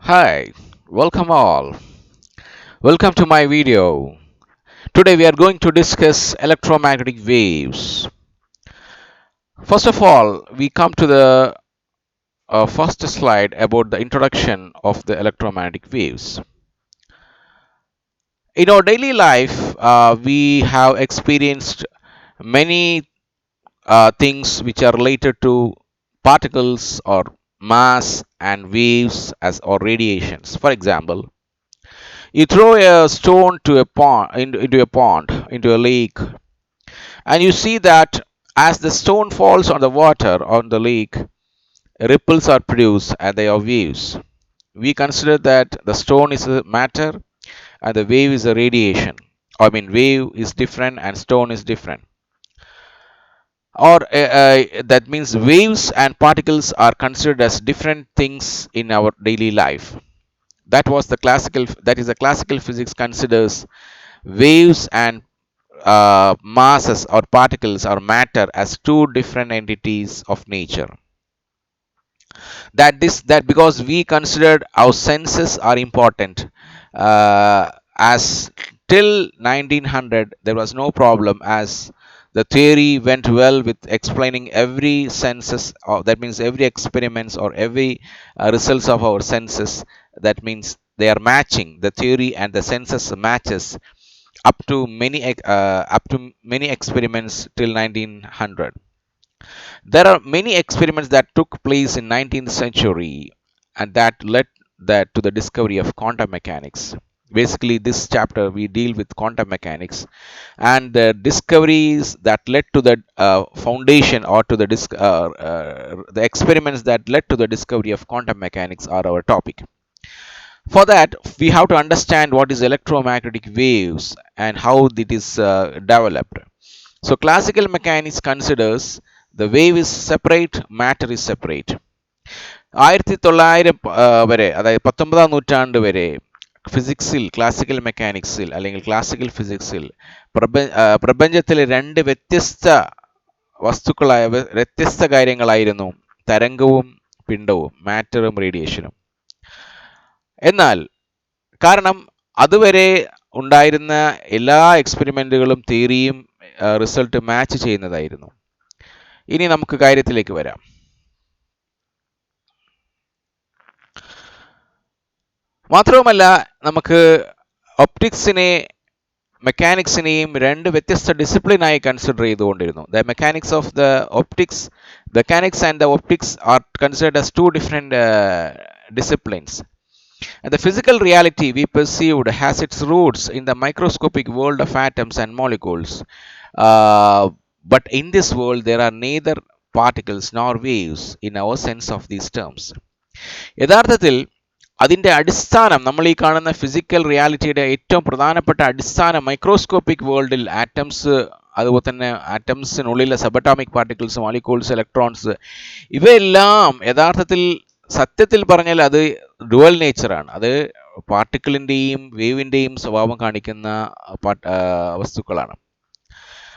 Hi, welcome all. Welcome to my video. Today we are going to discuss electromagnetic waves. First of all, we come to the first slide about the introduction of the electromagnetic waves. In our daily life, we have experienced many things which are related to particles or mass and waves as or radiations. For example, you throw a stone to a pond, into a lake, and you see that as the stone falls on the water on the lake, ripples are produced and they are waves. We consider that the stone is a matter and the wave is a radiation. I mean, wave is different and stone is different. Or that means waves and particles are considered as different things in our daily life. That is the classical physics considers waves and masses or particles or matter as two different entities of nature. That because we considered our senses are important, as till 1900 there was no problem, as the theory went well with explaining every senses, or that means every experiments or every results of our senses. That means they are matching the theory and the senses matches up to many experiments till 1900. There are many experiments that took place in 19th century and that led that to the discovery of quantum mechanics. Basically, this chapter we deal with quantum mechanics and the discoveries that led to the foundation, or to the experiments that led to the discovery of quantum mechanics are our topic. For that, we have to understand what is electromagnetic waves and how it is developed. So classical mechanics considers the wave is separate, matter is separate. 1900 വരെ, അതായത് 19ാം നൂറ്റാണ്ട് വരെ ഫിസിക്സിൽ, classical മെക്കാനിക്സിൽ അല്ലെങ്കിൽ classical ഫിസിക്സിൽ പ്രപഞ്ചത്തിലെ രണ്ട് വ്യത്യസ്ത വസ്തുക്കളായ വ്യത്യസ്ത കാര്യങ്ങളായിരുന്നു തരംഗവും പിണ്ഡവും, മാറ്ററും റേഡിയേഷനും. എന്നാൽ കാരണം അതുവരെ ഉണ്ടായിരുന്ന എല്ലാ എക്സ്പെരിമെന്റുകളും തിയറിയും റിസൾട്ട് മാച്ച് ചെയ്യുന്നതായിരുന്നു. ഇനി നമുക്ക് കാര്യത്തിലേക്ക് വരാം. മാത്രവുമല്ല, നമുക്ക് ഒപ്റ്റിക്സിനെ മെക്കാനിക്സിനെയും രണ്ട് വ്യത്യസ്ത ഡിസിപ്ലിനായി കൺസിഡർ ചെയ്തുകൊണ്ടിരുന്നു. The mechanics of the optics mechanics and the optics are considered as two different disciplines. And the physical reality we perceived has its roots in the microscopic world of atoms and molecules. But in this world, there are neither particles nor waves in our sense of these terms. യഥാർത്ഥത്തിൽ അതിൻ്റെ അടിസ്ഥാനം, നമ്മൾ ഈ കാണുന്ന physical റിയാലിറ്റിയുടെ ഏറ്റവും പ്രധാനപ്പെട്ട അടിസ്ഥാനം microscopic വേൾഡിൽ ആറ്റംസ്, അതുപോലെ തന്നെ ആറ്റംസിനുള്ളിലെ സബറ്റോമിക് പാർട്ടിക്കിൾസ്, മോളിക്യൂൾസ്, ഇലക്ട്രോൺസ്, ഇവയെല്ലാം യഥാർത്ഥത്തിൽ സത്യത്തിൽ പറഞ്ഞാൽ അത് ഡുവൽ നേച്ചറാണ്. അത് പാർട്ടിക്കിളിൻ്റെയും വേവിൻ്റെയും സ്വഭാവം കാണിക്കുന്ന വസ്തുക്കളാണ്.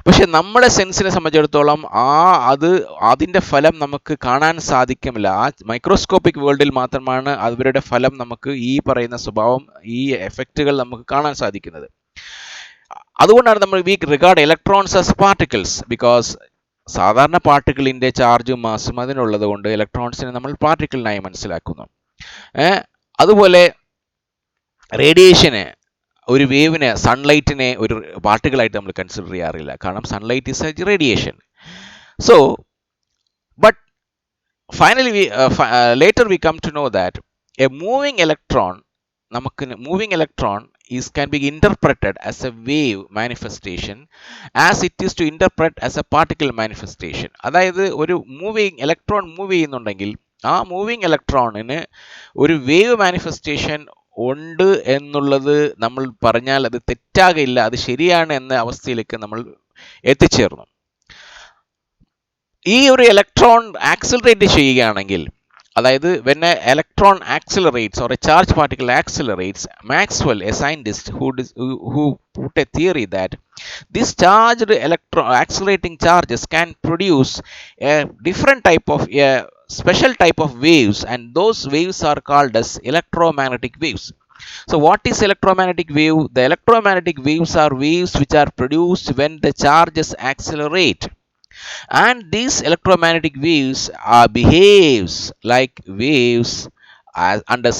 പക്ഷെ നമ്മുടെ സെൻസിനെ സംബന്ധിച്ചിടത്തോളം അതിൻ്റെ ഫലം നമുക്ക് കാണാൻ സാധിക്കുമില്ല. ആ മൈക്രോസ്കോപ്പിക് വേൾഡിൽ മാത്രമാണ് അവരുടെ ഫലം നമുക്ക്, ഈ പറയുന്ന സ്വഭാവം, ഈ എഫക്റ്റുകൾ നമുക്ക് കാണാൻ സാധിക്കുന്നത്. അതുകൊണ്ടാണ് നമ്മൾ we regard electrons as particles, because സാധാരണ പാർട്ടിക്കിളിൻ്റെ ചാർജും മാസും അതിനുള്ളത് കൊണ്ട് ഇലക്ട്രോൺസിനെ നമ്മൾ പാർട്ടിക്കിളിനായി മനസ്സിലാക്കുന്നു. അതുപോലെ റേഡിയേഷന്, ഒരു വേവിനെ, സൺലൈറ്റിനെ ഒരു പാർട്ടിക്കിളായിട്ട് നമ്മൾ കൺസിഡർ ചെയ്യാറില്ല, കാരണം sunlight is a radiation. So but finally later we come to know that a moving electron, moving electron can be interpreted as a wave manifestation as it is to interpret as a particle manifestation. അതായത് ഒരു moving electron move ചെയ്യുന്നുണ്ടെങ്കിൽ ആ moving ഇലക്ട്രോണിന് ഒരു wave manifestation ഉണ്ട് എന്നുള്ളത് നമ്മൾ പറഞ്ഞാൽ അത് തെറ്റാകില്ല, അത് ശരിയാണ് എന്ന അവസ്ഥയിലേക്ക് നമ്മൾ എത്തിച്ചേർന്നു. ഈ ഒരു ഇലക്ട്രോൺ ആക്സിലറേറ്റ് ചെയ്യുകയാണെങ്കിൽ, അതായത് when an electron accelerates or a charged particle accelerates, Maxwell, a scientist who put a theory that this charged accelerating charges can produce a different type of special type of waves, and those waves are called as electromagnetic waves. So what is electromagnetic wave? The electromagnetic waves are waves which are produced when the charges accelerate, and these electromagnetic waves behaves like waves under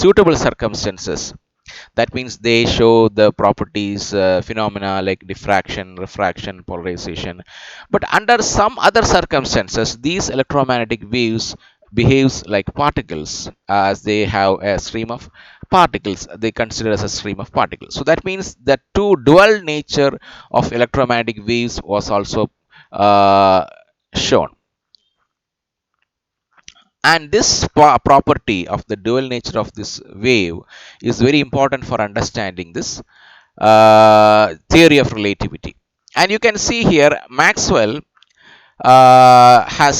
suitable circumstances. That means they show the properties, phenomena like diffraction, refraction, polarization. But under some other circumstances, these electromagnetic waves behaves like particles, as they have a stream of particles. They consider as a stream of particles. So that means the two dual nature of electromagnetic waves was also uh, shown. And this property of the dual nature of this wave is very important for understanding this theory of relativity. And you can see here Maxwell has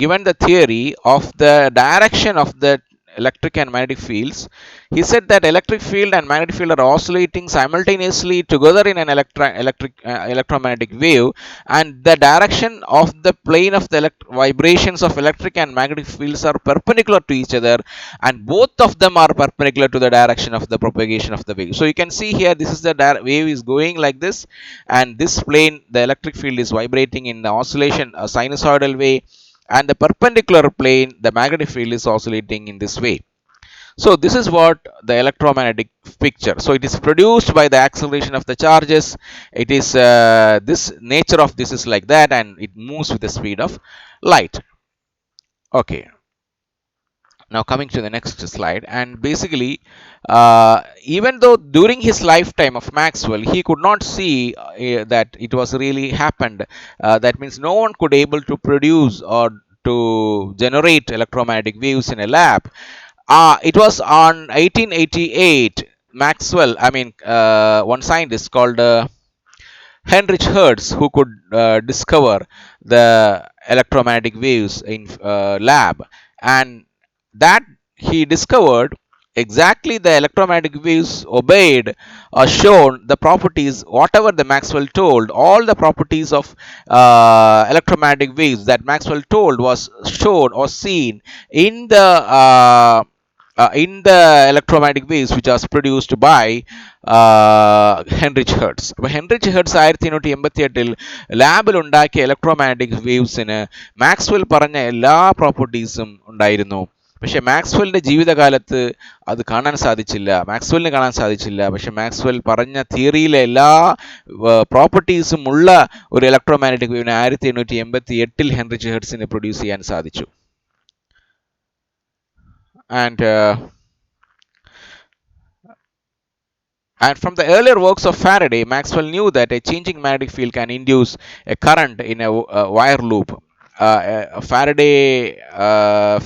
given the theory of the direction of the electric and magnetic fields. He said that electric field and magnetic field are oscillating simultaneously together in an electromagnetic wave, and the direction of the plane of the vibrations of electric and magnetic fields are perpendicular to each other, and both of them are perpendicular to the direction of the propagation of the wave. So you can see here, this is the wave is going like this, and this plane, the electric field, is vibrating in the oscillation, a sinusoidal way, and the perpendicular plane, the magnetic field, is oscillating in this way. So this is what the electromagnetic picture. So it is produced by the acceleration of the charges. It is this nature of this is like that, and it moves with the speed of light. Okay. Now coming to the next slide, and basically, even though during his lifetime of Maxwell, he could not see that it was really happened. That means no one could able to produce or to generate electromagnetic waves in a lab. It was on 1888, Maxwell, I mean, one scientist called Heinrich Hertz, who could discover the electromagnetic waves in lab, and that he discovered exactly the electromagnetic waves obeyed or shown the properties whatever the Maxwell told. All the properties of electromagnetic waves that Maxwell told was shown or seen in the electromagnetic waves which was produced by Heinrich Hertz. അപ്പോൾ Heinrich hertz 1888 ലാബിൽ ഉണ്ടാക്കിയ electromagnetic വേവ്സിന് Maxwell പറഞ്ഞ എല്ലാ പ്രോപ്പർട്ടീസും ഉണ്ടായിരുന്നു. പക്ഷെ മാക്സ്വെലിന്റെ ജീവിതകാലത്ത് അത് കാണാൻ സാധിച്ചില്ല, മാക്സ്വെലിന് കാണാൻ സാധിച്ചില്ല. പക്ഷെ മാക്സ്വെൽ പറഞ്ഞ തിയറിയിലെ എല്ലാ പ്രോപ്പർട്ടീസും ഉള്ള ഒരു ഇലക്ട്രോമാഗ്നറ്റിക് വേവിനെ 1888 ഹെൻറിച്ച് ഹെർട്സിന് പ്രൊഡ്യൂസ് ചെയ്യാൻ സാധിച്ചു. And from the earlier works of Faraday, Maxwell knew that a changing magnetic field can induce a current in a wire loop.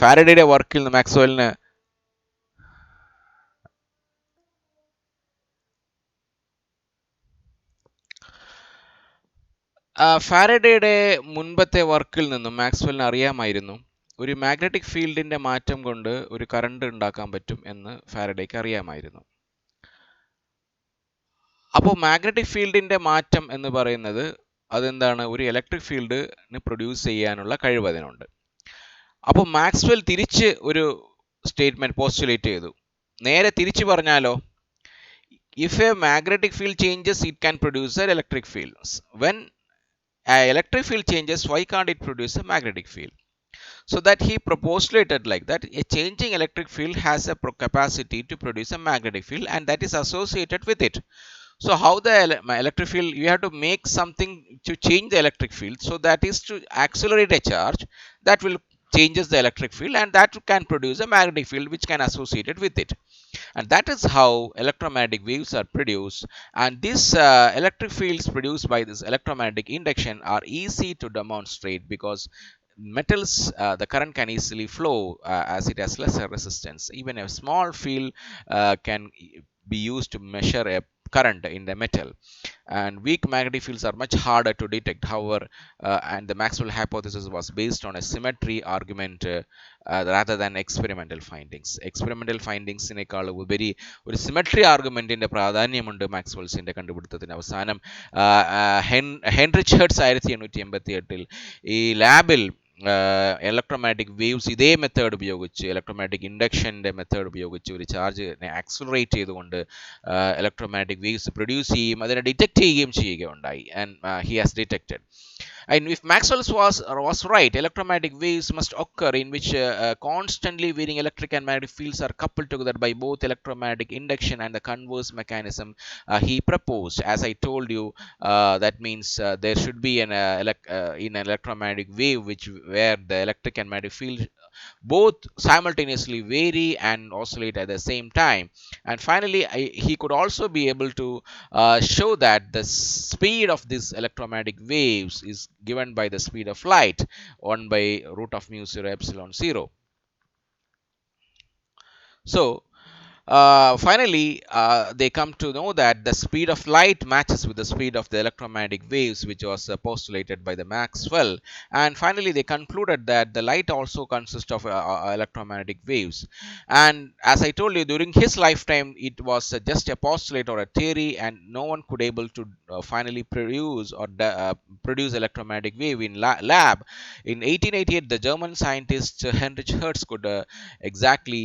ഫാരഡേയുടെ വർക്കിൽ നിന്ന് മാക്സ്വെലിന് ഫാരഡേയുടെ മുൻപത്തെ വർക്കിൽ നിന്നും മാക്സ്വെലിന് അറിയാമായിരുന്നു ഒരു മാഗ്നറ്റിക് ഫീൽഡിന്റെ മാറ്റം കൊണ്ട് ഒരു കറണ്ട് ഉണ്ടാക്കാൻ പറ്റും എന്ന് ഫാരഡേക്ക് അറിയാമായിരുന്നു. അപ്പോൾ മാഗ്നറ്റിക് ഫീൽഡിന്റെ മാറ്റം എന്ന് പറയുന്നത് അതെന്താണ്, ഒരു ഇലക്ട്രിക് ഫീൽഡിന് പ്രൊഡ്യൂസ് ചെയ്യാനുള്ള കഴിവ് അതിനുണ്ട്. അപ്പോൾ മാക്സ്വെൽ തിരിച്ച് ഒരു സ്റ്റേറ്റ്മെന്റ് പോസ്റ്റുലേറ്റ് ചെയ്തു. നേരെ തിരിച്ചു പറഞ്ഞാലോ, if A magnetic field changes it can produce A electric field. When a electric field changes, why can't it produce a magnetic field? So that he postulated like that a changing electric field has a capacity to produce a magnetic field, and that is associated with it. So how the electric field, you have to make something to change the electric field, so that is to accelerate a charge that will changes the electric field, and that can produce a magnetic field which can associate it with it. And that is how electromagnetic waves are produced. And these electric fields produced by this electromagnetic induction are easy to demonstrate because metals, the current can easily flow as it has lesser resistance. Even a small field can be used to measure a current in the metal, and weak magnetic fields are much harder to detect. However, and the Maxwell hypothesis was based on a symmetry argument rather than experimental findings. Experimental findings നേക്കാൾ ഉപരി ഒരു symmetry ആർഗ്യുമെന്റിന്റെ പ്രാധാന്യമുണ്ട് മാക്സ്വെൽസിന്റെ കണ്ടുപിടുത്തത്തിന്. അവസാനം Heinrich hertz 1888 ഈ ലാബിൽ electromagnetic waves ഇതേ method ഉപയോഗിച്ച്, electromagnetic ഇൻഡക്ഷൻ്റെ method ഉപയോഗിച്ച് ഒരു ചാർജിനെ ആക്സിലറേറ്റ് ചെയ്തുകൊണ്ട് ഇലക്ട്രോമാഗ്നറ്റിക് വേവ്സ് പ്രൊഡ്യൂസ് ചെയ്യും, അതിനെ ഡിറ്റക്ട് ചെയ്യുകയും ചെയ്യുകയുണ്ടായി. And he has detected. And if Maxwell was right, electromagnetic waves must occur in which constantly varying electric and magnetic fields are coupled together by both electromagnetic induction and the converse mechanism he proposed. As I told you, that means there should be in an electromagnetic wave where the electric and magnetic field both simultaneously vary and oscillate at the same time. And finally, he could also be able to show that the speed of these electromagnetic waves is given by the speed of light, 1 by root of mu 0 epsilon 0. So finally, they come to know that the speed of light matches with the speed of the electromagnetic waves, which was postulated by the Maxwell. And finally, they concluded that the light also consists of electromagnetic waves. And as I told you, during his lifetime, it was just a postulate or a theory, and no one could able to finally produce or produce electromagnetic wave in lab. In 1888, the German scientist Heinrich Hertz could exactly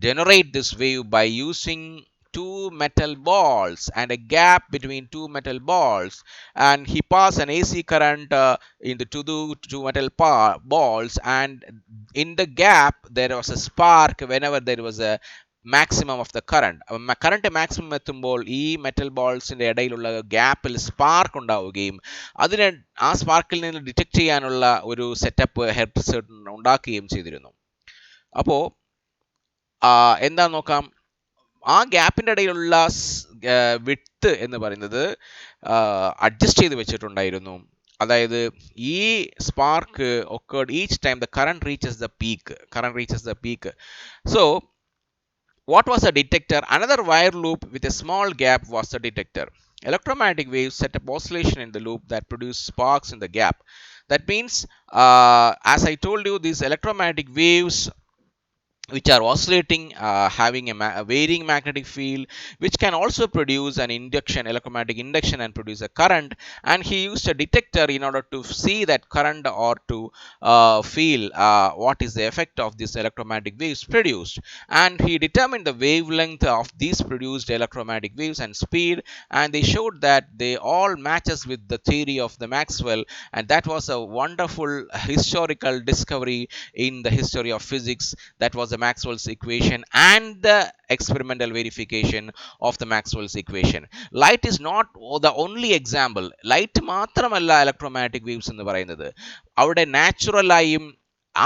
generate this wave by using two metal balls and a gap between two metal balls, and he passed an AC current into two metal balls, and in the gap there was a spark whenever there was a maximum of the current. Current maximum എത്തുമ്പോൾ ഈ metal ബോൾസിന്റെ ഇടയിലുള്ള ഗ്യാപ്പിൽ spark ഉണ്ടാവുകയും അതിനെ ആ സ്പാർക്കിൽ നിന്ന് detect ചെയ്യാനുള്ള ഒരു സെറ്റപ്പ് ഹെർട്സ് ഉണ്ടാക്കുകയും ചെയ്തിരുന്നു. അപ്പോൾ എന്താ നോക്കാം, ആ ഗ്യാപ്പിൻ്റെ ഇടയിലുള്ള വിഡ്ത്ത് എന്ന് പറയുന്നത് അഡ്ജസ്റ്റ് ചെയ്ത് വെച്ചിട്ടുണ്ടായിരുന്നു. അതായത് ഈ spark occurred each time the current reaches the peak. So what was the detector? Another wire loop with a small gap was the detector. Electromagnetic waves set up oscillation in the loop that produce sparks in the gap. That means, as I told you, these electromagnetic waves which are oscillating, having a varying magnetic field, which can also produce an electromagnetic induction and produce a current. And he used a detector in order to see that current or to feel what is the effect of this electromagnetic waves produced. And he determined the wavelength of these produced electromagnetic waves and speed, and they showed that they all matches with the theory of the Maxwell. And that was a wonderful historical discovery in the history of physics. That was the Maxwell's equation and the experimental verification of the Maxwell's equation. Light is not the only example. Light മാത്രമല്ല electromagnetic waves എന്ന് പറയുന്നത്. അവിടെ നാച്ചുറലായും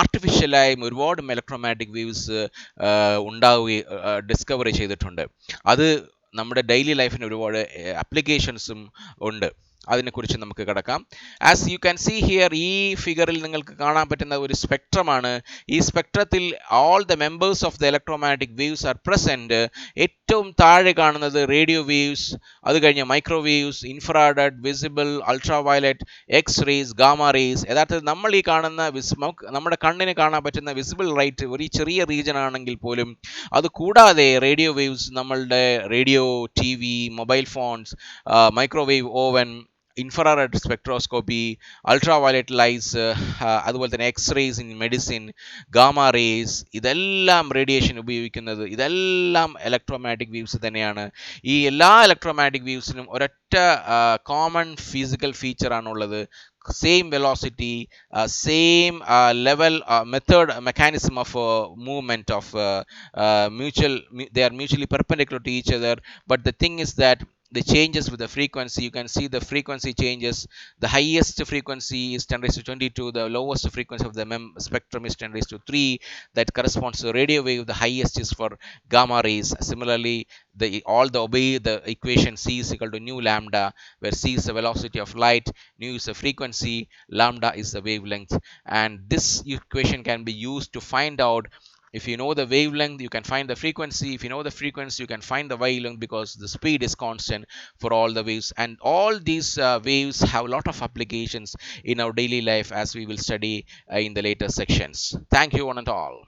ആർട്ടിഫിഷ്യലായും ഒരുപാട് electromagnetic waves ഉണ്ടാവുകയും discover ചെയ്തിട്ടുണ്ട്. അത് നമ്മുടെ daily ലൈഫിന് ഒരുപാട് അപ്ലിക്കേഷൻസും ഉണ്ട്. അതിനെക്കുറിച്ച് നമുക്ക് കിടക്കാം. As you can see here, ഈ ഫിഗറിൽ നിങ്ങൾക്ക് കാണാൻ പറ്റുന്ന ഒരു സ്പെക്ട്രമാണ്. ഈ സ്പെക്ട്രത്തിൽ all the members of the electromagnetic waves are present. ഏറ്റവും താഴെ കാണുന്നത് റേഡിയോ വേവ്സ്, അത് കഴിഞ്ഞ് microwaves, infrared, visible, ultraviolet, X rays, gamma rays. യഥാർത്ഥത്തിൽ നമ്മൾ ഈ കാണുന്ന നമ്മുടെ കണ്ണിന് കാണാൻ പറ്റുന്ന വിസിബിൾ ലൈറ്റ് ഒരു ചെറിയ റീജൻ ആണെങ്കിൽ പോലും അത് കൂടാതെ റേഡിയോ വേവ്സ്, നമ്മളുടെ radio, T V, mobile phones, microwave oven, infrared spectroscopy, ultraviolet lights, അതുപോലെ തന്നെ X rays in medicine, gamma rays, ഇതെല്ലാം റേഡിയേഷൻ ഉപയോഗിക്കുന്നത് ഇതെല്ലാം ഇലക്ട്രോമാഗ്നറ്റിക് വേവ്സ് തന്നെയാണ്. ഈ എല്ലാ ഇലക്ട്രോമാഗ്നറ്റിക് വേവ്സിനും ഒരൊറ്റ കോമൺ ഫിസിക്കൽ ഫീച്ചറാണുള്ളത്. Same velocity, same level, method, mechanism of movement of they are mutually perpendicular to each other. But the thing is that the changes with the frequency, you can see the frequency changes. The highest frequency is 10 raised to 22. The lowest frequency of the spectrum is 10 raised to 3. That corresponds to radio wave. The highest is for gamma rays. Similarly, obey the equation c is equal to nu lambda, where c is the velocity of light, nu is the frequency, lambda is the wavelength. And this equation can be used to find out If you know the wavelength, you can find the frequency. If you know the frequency, you can find the wavelength, because the speed is constant for all the waves. And all these waves have a lot of applications in our daily life, as we will study in the later sections. Thank you, one and all.